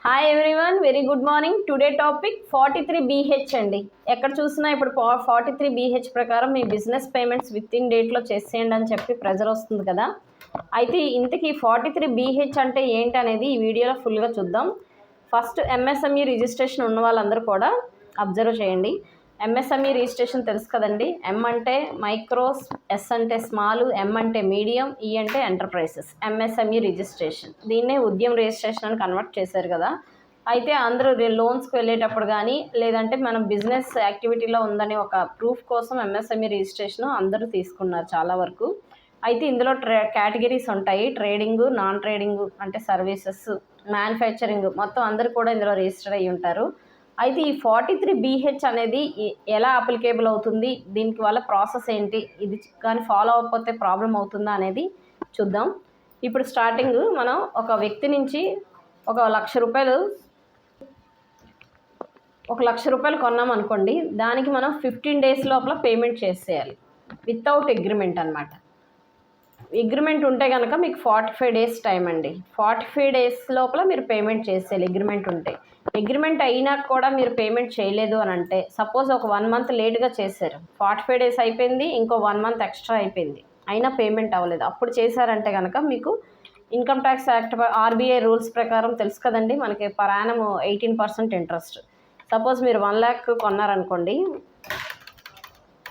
Hi everyone, very good morning. Today topic 43BH అండి. ఎక్కడ చూసినా ఇప్పుడు 43BH ప్రకారం మీ బిజినెస్ పేమెంట్స్ విత్ ఇన్ డేట్లో చేసేయండి అని చెప్పి ప్రెజర్ వస్తుంది కదా. అయితే ఇంతకీ 43BH అంటే ఏంటి అనేది ఈ వీడియోలో ఫుల్గా చూద్దాం. ఫస్ట్ ఎంఎస్ఎంఈ రిజిస్ట్రేషన్ ఉన్న వాళ్ళందరూ కూడా అబ్జర్వ్ చేయండి. ఎంఎస్ఎంఈ రిజిస్ట్రేషన్ తెలుసు కదండి. ఎం అంటే మైక్రోస్, ఎస్ అంటే స్మాల్, ఎం అంటే మీడియం, ఈ అంటే ఎంటర్ప్రైజెస్. ఎంఎస్ఎంఈ రిజిస్ట్రేషన్ దీన్నే ఉద్యమ రిజిస్ట్రేషన్ అని కన్వర్ట్ చేశారు కదా. అయితే అందరూ లోన్స్కి వెళ్ళేటప్పుడు కానీ లేదంటే మనం బిజినెస్ యాక్టివిటీలో ఉందని ఒక ప్రూఫ్ కోసం ఎంఎస్ఎంఈ రిజిస్ట్రేషన్ అందరూ తీసుకున్నారు చాలా వరకు. అయితే ఇందులో కేటగిరీస్ ఉంటాయి. ట్రేడింగ్, నాన్ ట్రేడింగ్ అంటే సర్వీసెస్, మ్యానుఫ్యాక్చరింగ్, మొత్తం అందరూ కూడా ఇందులో రిజిస్టర్ అయ్యి ఉంటారు. అయితే ఈ 43BH అనేది ఎలా అప్లికేబుల్ అవుతుంది, దీనికి వల్ల ప్రాసెస్ ఏంటి, ఇది కానీ ఫాలో అవ్వకపోతే ప్రాబ్లం అవుతుందా అనేది చూద్దాం. ఇప్పుడు స్టార్టింగ్ మనం ఒక వ్యక్తి నుంచి ఒక లక్ష రూపాయలు కొన్నాం అనుకోండి. దానికి మనం 15 days లోపల పేమెంట్ చేసేయాలి వితౌట్ అగ్రిమెంట్ అనమాట. అగ్రిమెంట్ ఉంటే కనుక మీకు 45 days టైం అండి. 45 days లోపల మీరు పేమెంట్ చేసేయాలి అగ్రిమెంట్ ఉంటే. అగ్రిమెంట్ అయినా కూడా మీరు పేమెంట్ చేయలేదు అని అంటే, సపోజ్ ఒక 1 month లేట్గా చేశారు, 45 days అయిపోయింది, ఇంకో 1 month ఎక్స్ట్రా అయిపోయింది, అయినా పేమెంట్ అవ్వలేదు, అప్పుడు చేశారంటే కనుక మీకు income tax act RBI rules ప్రకారం తెలుసు కదండి, మనకి పర్ యానం 18% ఇంట్రెస్ట్. సపోజ్ మీరు 1 lakh కొన్నారనుకోండి,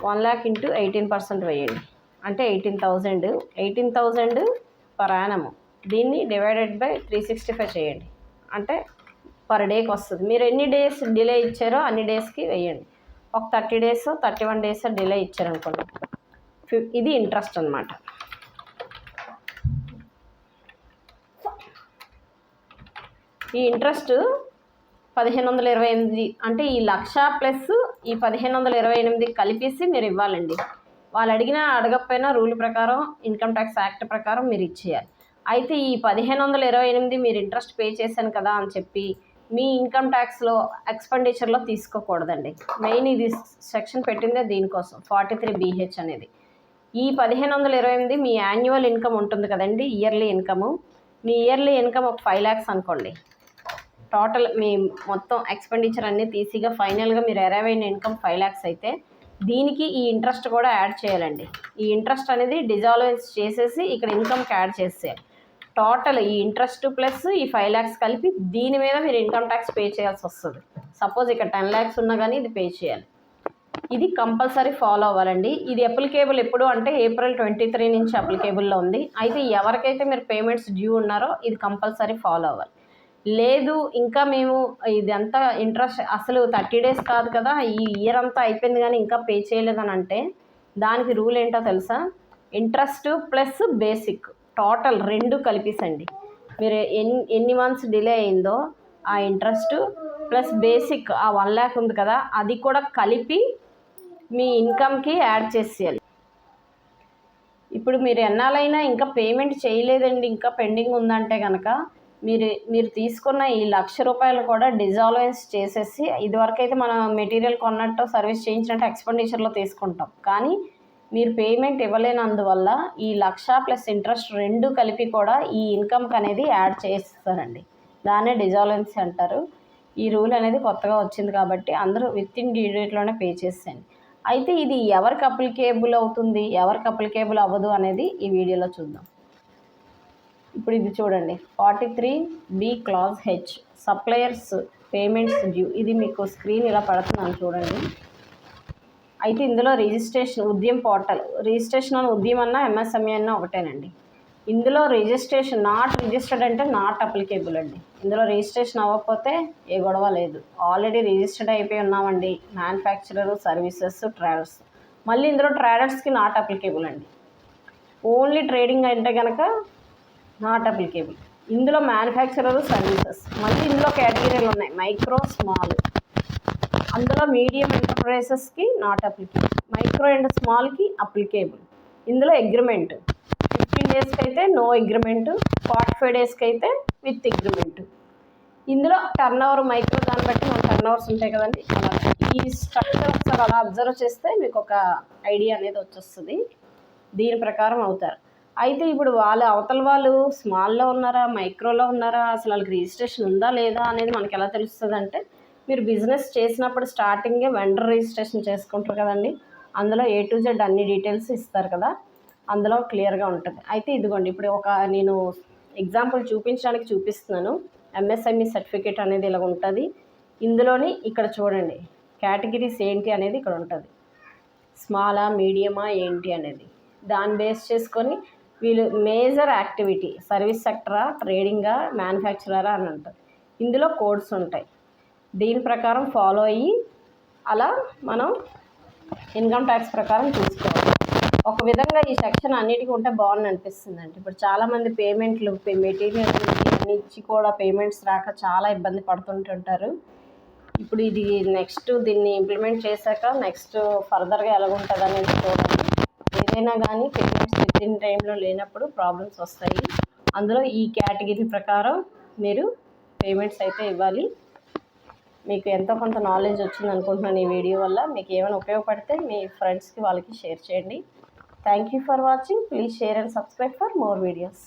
1 lakh ఇంటూ 18% వేయండి, అంటే 18,000 పర్ యానము. దీన్ని డివైడెడ్ బై 365 చేయండి, అంటే పర్ డేకి వస్తుంది. మీరు ఎన్ని డేస్ డిలే ఇచ్చారో అన్ని డేస్కి వేయండి. ఒక 30 days 31 days డిలే ఇచ్చారనుకోండి, ఇది ఇంట్రెస్ట్ అనమాట. ఈ ఇంట్రెస్ట్ 1528, అంటే ఈ 1,00,000 ప్లస్ ఈ 1528 కలిపేసి మీరు ఇవ్వాలండి. వాళ్ళు అడిగినా అడగకపోయినా రూల్ ప్రకారం, ఇన్కమ్ ట్యాక్స్ యాక్ట్ ప్రకారం మీరు ఇచ్చేయాలి. అయితే ఈ 1528 మీరు ఇంట్రెస్ట్ పే చేశాను కదా అని చెప్పి మీ ఇన్కమ్ ట్యాక్స్లో ఎక్స్పెండిచర్లో తీసుకోకూడదండి. మెయిన్ ఇది సెక్షన్ పెట్టిందే దీనికోసం, 43BH అనేది. ఈ 1528 మీ యాన్యువల్ ఇన్కమ్ ఉంటుంది కదండి, ఇయర్లీ ఇన్కము. మీ ఇయర్లీ ఇన్కమ్ ఒక 5 lakhs అనుకోండి. టోటల్ మీ మొత్తం ఎక్స్పెండిచర్ అన్నీ తీసిగా ఫైనల్గా మీరు అరైవ్ అయిన ఇన్కమ్ 5 lakhs అయితే దీనికి ఈ ఇంట్రెస్ట్ కూడా యాడ్ చేయాలండి. ఈ ఇంట్రెస్ట్ అనేది డిజాల్వెన్స్ చేసేసి ఇక్కడ ఇన్కమ్కి యాడ్ చేసేయాలి. టోటల్ ఈ ఇంట్రెస్ట్ ప్లస్ ఈ 5 lakhs కలిపి దీని మీద మీరు ఇన్కమ్ ట్యాక్స్ పే చేయాల్సి వస్తుంది. సపోజ్ ఇక్కడ 10 lakhs ఉన్నా కానీ ఇది పే చేయాలి. ఇది కంపల్సరీ ఫాలో అవ్వాలండి. ఇది అప్లికేబుల్ ఎప్పుడు అంటే April 23 నుంచి అప్లికేబుల్లో ఉంది. అయితే ఎవరికైతే మీరు పేమెంట్స్ డ్యూ ఉన్నారో ఇది కంపల్సరీ ఫాలో అవ్వాలి. లేదు ఇంకా మేము ఇదంతా ఇంట్రెస్ట్ అసలు 30 days కాదు కదా, ఈ ఇయర్ అంతా అయిపోయింది కానీ ఇంకా పే చేయలేదని అంటే దానికి రూల్ ఏంటో తెలుసా? Interest plus basic total 2 కలిపేసండి. మీరు ఎన్ని మంత్స్ డిలే అయిందో ఆ ఇంట్రెస్ట్ ప్లస్ బేసిక్ ఆ 1 lakh ఉంది కదా, అది కూడా కలిపి మీ ఇన్కమ్కి యాడ్ చేసేయాలి. ఇప్పుడు మీరు ఎన్నాళ్ళైనా ఇంకా పేమెంట్ చేయలేదండి, ఇంకా పెండింగ్ ఉందంటే కనుక మీరు తీసుకున్న ఈ 1,00,000 రూపాయలు కూడా డిజాల్వెన్స్ చేసేసి, ఇదివరకైతే మనం మెటీరియల్ కొన్నట్టు సర్వీస్ చేయించినట్టు ఎక్స్పెండిచర్లో తీసుకుంటాం, కానీ మీరు పేమెంట్ ఇవ్వలేనందువల్ల ఈ 1,00,000 ప్లస్ ఇంట్రెస్ట్ 2 కలిపి కూడా ఈ ఇన్కమ్కి అనేది యాడ్ చేస్తారండి. దాన్నే డిజాల్వెన్స్ అంటారు. ఈ రూల్ అనేది కొత్తగా వచ్చింది కాబట్టి అందరూ విత్ ఇన్ డ్యూ డేట్లోనే పే చేసేయండి. అయితే ఇది ఎవరికి అప్లికేబుల్ అవుతుంది, ఎవరికి అప్లికేబుల్ అవ్వదు అనేది ఈ వీడియోలో చూద్దాం. ఇప్పుడు ఇది చూడండి, 43B Clause H suppliers payments due. ఇది మీకు స్క్రీన్ ఇలా పడుతున్నాను చూడండి. అయితే ఇందులో రిజిస్ట్రేషన్ ఉద్యమ్ పోర్టల్, రిజిస్ట్రేషన్ అని ఉద్యమ్ అన్నా ఎంఎస్ఎంఈ అన్నా ఒకటేనండి. ఇందులో రిజిస్ట్రేషన్ నాట్ రిజిస్టర్డ్ అంటే నాట్ అప్లికేబుల్ అండి. ఇందులో రిజిస్ట్రేషన్ అవ్వకపోతే ఏ గొడవ లేదు. ఆల్రెడీ రిజిస్టర్డ్ అయిపోయి ఉన్నామండి, మ్యానుఫ్యాక్చరర్, సర్వీసెస్, ట్రేడర్స్. మళ్ళీ ఇందులో ట్రేడర్స్కి నాట్ అప్లికేబుల్ అండి. ఓన్లీ ట్రేడింగ్ అంటే కనుక నాట్ అప్లికేబుల్. ఇందులో మ్యానుఫ్యాక్చరర్, సర్వీసెస్, మళ్ళీ ఇందులో కేటగిరీలు ఉన్నాయి, మైక్రో, స్మాల్. అందులో మీడియం ఎంటర్ప్రైజెస్కి నాట్ అప్లికేబుల్, మైక్రో అండ్ స్మాల్కి అప్లికేబుల్. ఇందులో అగ్రిమెంట్ 15 daysకి అయితే నో అగ్రిమెంట్, 45 daysకి అయితే విత్ అగ్రిమెంట్. ఇందులో టర్న్ ఓవర్ మైక్రో దాన్ని బట్టి మన టర్న్ ఓవర్స్ ఉంటాయి కదండి. ఈ స్ట్రక్చర్ ఒకసారి అలా అబ్జర్వ్ చేస్తే మీకు ఒక ఐడియా అనేది వచ్చేస్తుంది. దీని ప్రకారం అవుతారు. అయితే ఇప్పుడు వాళ్ళు అవతల వాళ్ళు స్మాల్లో ఉన్నారా, మైక్రోలో ఉన్నారా, అసలు వాళ్ళకి రిజిస్ట్రేషన్ ఉందా లేదా అనేది మనకి ఎలా తెలుస్తుంది అంటే, మీరు బిజినెస్ చేసినప్పుడు స్టార్టింగే వెండర్ రిజిస్ట్రేషన్ చేసుకుంటారు కదండి, అందులో A to Z అన్ని డీటెయిల్స్ ఇస్తారు కదా, అందులో క్లియర్గా ఉంటుంది. అయితే ఇదిగోండి ఇప్పుడు నేను ఎగ్జాంపుల్ చూపించడానికి చూపిస్తున్నాను. MSME సర్టిఫికేట్ అనేది ఇలా ఉంటుంది. ఇందులోని ఇక్కడ చూడండి కేటగిరీస్ ఏంటి అనేది ఇక్కడ ఉంటుంది. స్మాలా, మీడియమా ఏంటి అనేది దాన్ని బేస్ చేసుకొని వీళ్ళు మేజర్ యాక్టివిటీ సర్వీస్ సెక్టరా, ట్రేడింగా, మ్యానుఫ్యాక్చరరా అని ఉంటుంది. ఇందులో కోడ్స్ ఉంటాయి. దీని ప్రకారం ఫాలో అయ్యి అలా మనం ఇన్కమ్ ట్యాక్స్ ప్రకారం చూసుకోవాలి. ఒక విధంగా ఈ సెక్షన్ అన్నిటికీ ఉంటే బాగుంది అనిపిస్తుందండి. ఇప్పుడు చాలామంది పేమెంట్లు మెటీరియల్ అన్ని ఇచ్చి కూడా పేమెంట్స్ రాక చాలా ఇబ్బంది పడుతుంటుంటారు. ఇప్పుడు ఇది నెక్స్ట్ దీన్ని ఇంప్లిమెంట్ చేశాక నెక్స్ట్ ఫర్దర్గా ఎలా ఉంటుంది అనేది చూడాలి. ఏదైనా కానీ పేమెంట్స్ వితిన్ టైంలో లేనప్పుడు ప్రాబ్లమ్స్ వస్తాయి. అందులో ఈ కేటగిరీ ప్రకారం మీరు పేమెంట్స్ అయితే ఇవ్వాలి. మీకు ఎంతో కొంత నాలెడ్జ్ వచ్చింది అనుకుంటున్నాను ఈ వీడియో వల్ల. మీకు ఏమైనా ఉపయోగపడితే మీ ఫ్రెండ్స్కి వాళ్ళకి షేర్ చేయండి. Thank you for watching. Please share and subscribe for more videos.